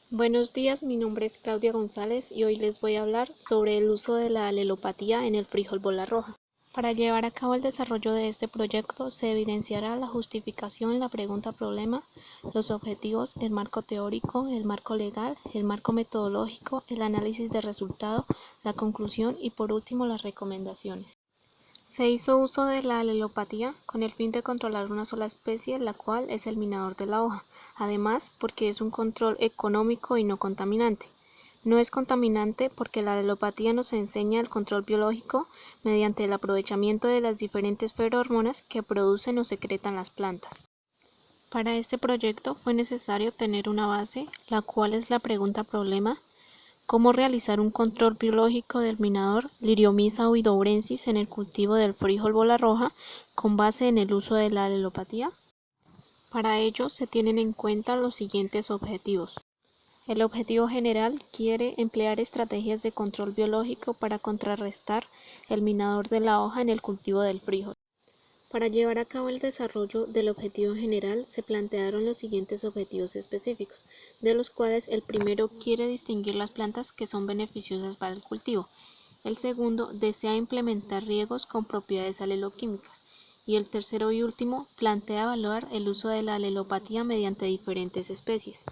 Buenos días, mi nombre es Claudia González y hoy les voy a hablar sobre el uso de la alelopatía en el frijol bola roja. Para llevar a cabo el desarrollo de este proyecto se evidenciará la justificación, la pregunta problema, los objetivos, el marco teórico, el marco legal, el marco metodológico, el análisis de resultado, la conclusión y por último las recomendaciones. Se hizo uso de la alelopatía con el fin de controlar una sola especie, la cual es el minador de la hoja, además porque es un control económico y no contaminante. No es contaminante porque la alelopatía nos enseña el control biológico mediante el aprovechamiento de las diferentes feromonas que producen o secretan las plantas. Para este proyecto fue necesario tener una base, la cual es la pregunta problema: ¿cómo realizar un control biológico del minador Liriomyza huidobrensis en el cultivo del frijol bola roja con base en el uso de la alelopatía? Para ello se tienen en cuenta los siguientes objetivos. El objetivo general quiere emplear estrategias de control biológico para contrarrestar el minador de la hoja en el cultivo del frijol. Para llevar a cabo el desarrollo del objetivo general se plantearon los siguientes objetivos específicos, de los cuales el primero quiere distinguir las plantas que son beneficiosas para el cultivo, el segundo desea implementar riegos con propiedades aleloquímicas y el tercero y último plantea evaluar el uso de la alelopatía mediante diferentes especies.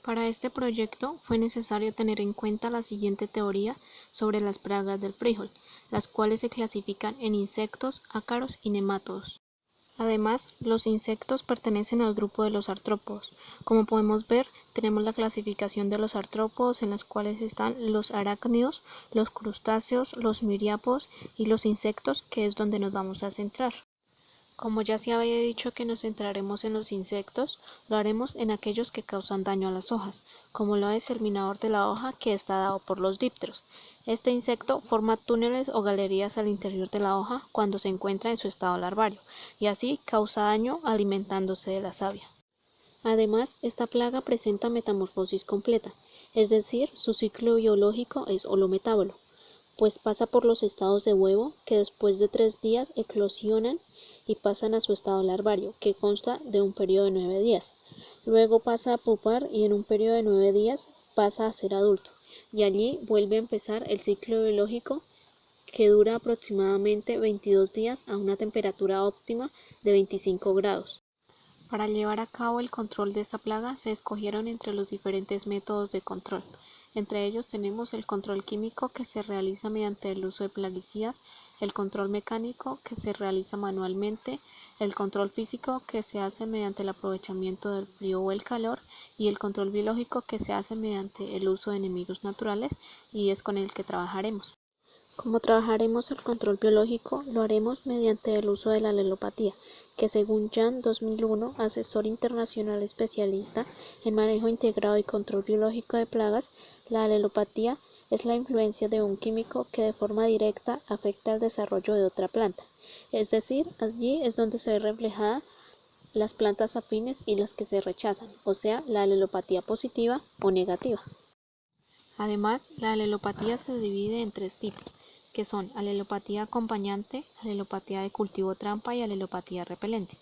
Para este proyecto fue necesario tener en cuenta la siguiente teoría sobre las plagas del frijol, las cuales se clasifican en insectos, ácaros y nemátodos. Además, los insectos pertenecen al grupo de los artrópodos. Como podemos ver, tenemos la clasificación de los artrópodos en las cuales están los arácnidos, los crustáceos, los miriápodos y los insectos, que es donde nos vamos a centrar. Como ya se había dicho que nos centraremos en los insectos, lo haremos en aquellos que causan daño a las hojas, como lo es el minador de la hoja, que está dado por los dípteros. Este insecto forma túneles o galerías al interior de la hoja cuando se encuentra en su estado larvario, y así causa daño alimentándose de la savia. Además, esta plaga presenta metamorfosis completa, es decir, su ciclo biológico es holometábolo, pues pasa por los estados de huevo, que después de 3 días eclosionan y pasan a su estado larvario, que consta de un periodo de 9 días. Luego pasa a pupar y en un periodo de 9 días pasa a ser adulto, y allí vuelve a empezar el ciclo biológico, que dura aproximadamente 22 días a una temperatura óptima de 25 grados. Para llevar a cabo el control de esta plaga se escogieron entre los diferentes métodos de control. Entre ellos tenemos el control químico, que se realiza mediante el uso de plaguicidas, el control mecánico, que se realiza manualmente, el control físico, que se hace mediante el aprovechamiento del frío o el calor, y el control biológico, que se hace mediante el uso de enemigos naturales, y es con el que trabajaremos. Como trabajaremos el control biológico, lo haremos mediante el uso de la alelopatía, que según Jan 2001, asesor internacional especialista en manejo integrado y control biológico de plagas, la alelopatía es la influencia de un químico que de forma directa afecta al desarrollo de otra planta. Es decir, allí es donde se ve reflejada las plantas afines y las que se rechazan, o sea, la alelopatía positiva o negativa. Además, la alelopatía se divide en 3 tipos, que son alelopatía acompañante, alelopatía de cultivo trampa y alelopatía repelente.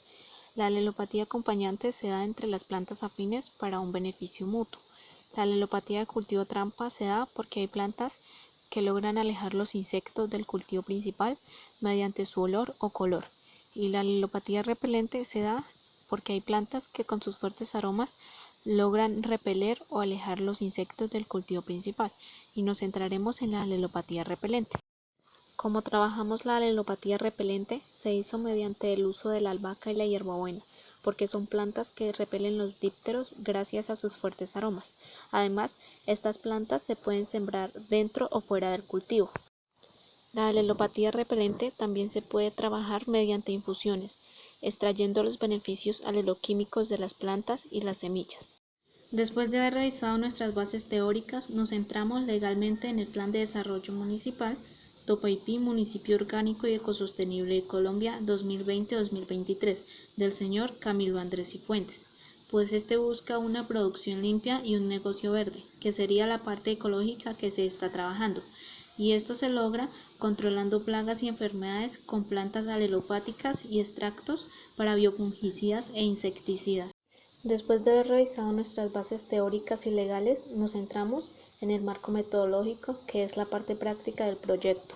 La alelopatía acompañante se da entre las plantas afines para un beneficio mutuo. La alelopatía de cultivo trampa se da porque hay plantas que logran alejar los insectos del cultivo principal mediante su olor o color. Y la alelopatía repelente se da porque hay plantas que con sus fuertes aromas logran repeler o alejar los insectos del cultivo principal, y nos centraremos en la alelopatía repelente. Como trabajamos la alelopatía repelente, se hizo mediante el uso de la albahaca y la hierbabuena, porque son plantas que repelen los dípteros gracias a sus fuertes aromas. Además, estas plantas se pueden sembrar dentro o fuera del cultivo. La alelopatía repelente también se puede trabajar mediante infusiones, extrayendo los beneficios aleloquímicos de las plantas y las semillas. Después de haber revisado nuestras bases teóricas, nos centramos legalmente en el Plan de Desarrollo Municipal Topaipí, Municipio Orgánico y Ecosostenible de Colombia 2020-2023, del señor Camilo Andrés Cifuentes, pues este busca una producción limpia y un negocio verde, que sería la parte ecológica que se está trabajando, y esto se logra controlando plagas y enfermedades con plantas alelopáticas y extractos para biofungicidas e insecticidas. Después de haber revisado nuestras bases teóricas y legales, nos centramos en el marco metodológico, que es la parte práctica del proyecto.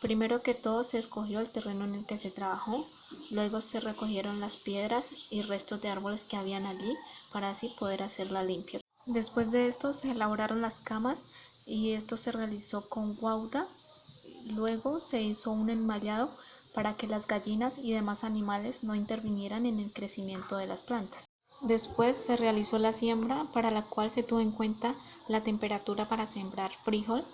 Primero que todo se escogió el terreno en el que se trabajó, luego se recogieron las piedras y restos de árboles que habían allí para así poder hacerla limpia. Después de esto se elaboraron las camas y esto se realizó con guauda. Luego se hizo un enmallado para que las gallinas y demás animales no intervinieran en el crecimiento de las plantas. Después se realizó la siembra, para la cual se tuvo en cuenta la temperatura para sembrar frijol,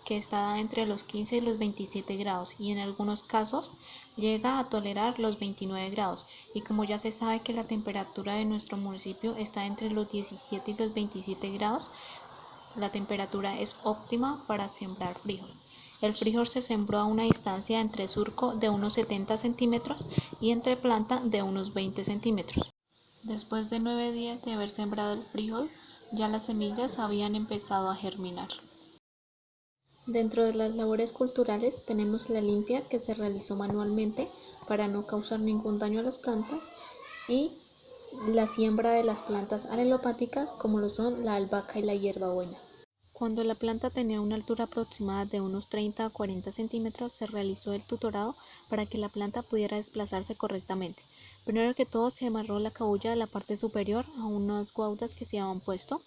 que está entre los 15 y los 27 grados y en algunos casos llega a tolerar los 29 grados. Y como ya se sabe que la temperatura de nuestro municipio está entre los 17 y los 27 grados, la temperatura es óptima para sembrar frijol. El frijol se sembró a una distancia entre surco de unos 70 centímetros y entre planta de unos 20 centímetros. Después de 9 días de haber sembrado el frijol, ya las semillas habían empezado a germinar. Dentro de las labores culturales tenemos la limpia, que se realizó manualmente para no causar ningún daño a las plantas, y la siembra de las plantas alelopáticas, como lo son la albahaca y la hierbabuena. Cuando la planta tenía una altura aproximada de unos 30 a 40 centímetros, se realizó el tutorado para que la planta pudiera desplazarse correctamente. Primero que todo se amarró la cabuya de la parte superior a unas guaudas que se habían puesto.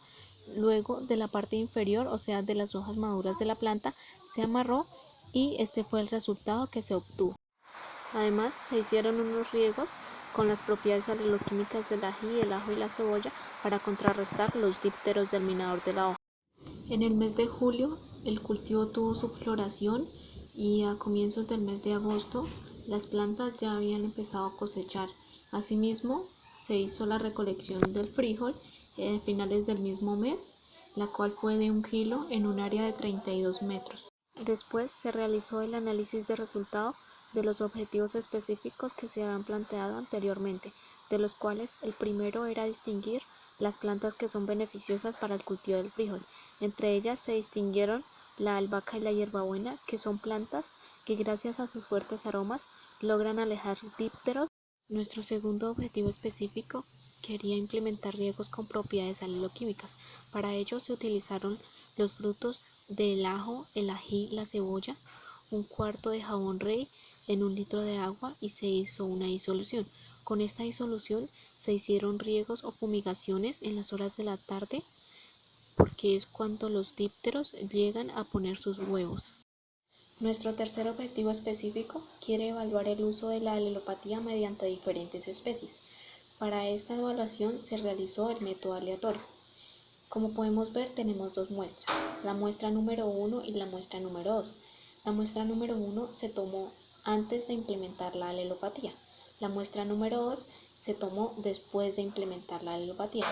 Luego de la parte inferior, o sea de las hojas maduras de la planta, se amarró y este fue el resultado que se obtuvo. Además, se hicieron unos riegos con las propiedades aleloquímicas del ají, el ajo y la cebolla para contrarrestar los dípteros del minador de la hoja. En el mes de julio el cultivo tuvo su floración y a comienzos del mes de agosto las plantas ya habían empezado a cosechar. Asimismo, se hizo la recolección del frijol a finales del mismo mes, la cual fue de 1 kilo en un área de 32 metros. Después se realizó el análisis de resultado de los objetivos específicos que se habían planteado anteriormente, de los cuales el primero era distinguir las plantas que son beneficiosas para el cultivo del frijol. Entre ellas se distinguieron la albahaca y la hierbabuena, que son plantas que gracias a sus fuertes aromas logran alejar dípteros. Nuestro segundo objetivo específico quería implementar riegos con propiedades aleloquímicas. Para ello se utilizaron los frutos del ajo, el ají, la cebolla, 1/4 de jabón Rey en 1 litro de agua y se hizo una disolución. Con esta disolución se hicieron riegos o fumigaciones en las horas de la tarde, porque es cuando los dípteros llegan a poner sus huevos. Nuestro tercer objetivo específico quiere evaluar el uso de la alelopatía mediante diferentes especies. Para esta evaluación se realizó el método aleatorio. Como podemos ver, tenemos dos muestras, la muestra número 1 y la muestra número 2. La muestra número 1 se tomó antes de implementar la alelopatía. La muestra número 2 se tomó después de implementar la alelopatía.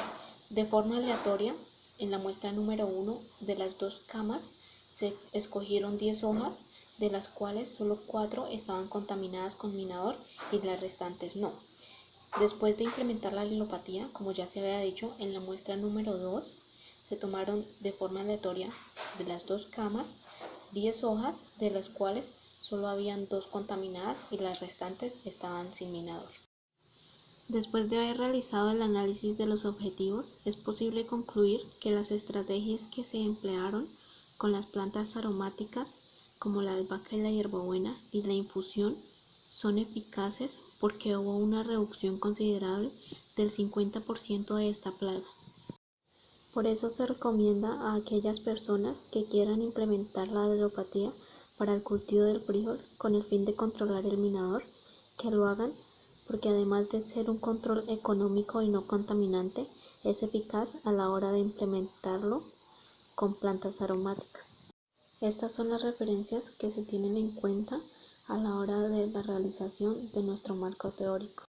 De forma aleatoria, en la muestra número 1 de las dos camas se escogieron 10 hojas, de las cuales solo 4 estaban contaminadas con minador y las restantes no. Después de implementar la alelopatía, como ya se había dicho, en la muestra número 2 se tomaron de forma aleatoria de las dos camas 10 hojas, de las cuales solo habían 2 contaminadas y las restantes estaban sin minador. Después de haber realizado el análisis de los objetivos, es posible concluir que las estrategias que se emplearon con las plantas aromáticas, como la albahaca y la hierbabuena, y la infusión, son eficaces porque hubo una reducción considerable del 50% de esta plaga. Por eso se recomienda a aquellas personas que quieran implementar la alelopatía para el cultivo del frijol con el fin de controlar el minador, que lo hagan, porque además de ser un control económico y no contaminante, es eficaz a la hora de implementarlo con plantas aromáticas. Estas son las referencias que se tienen en cuenta a la hora de la realización de nuestro marco teórico.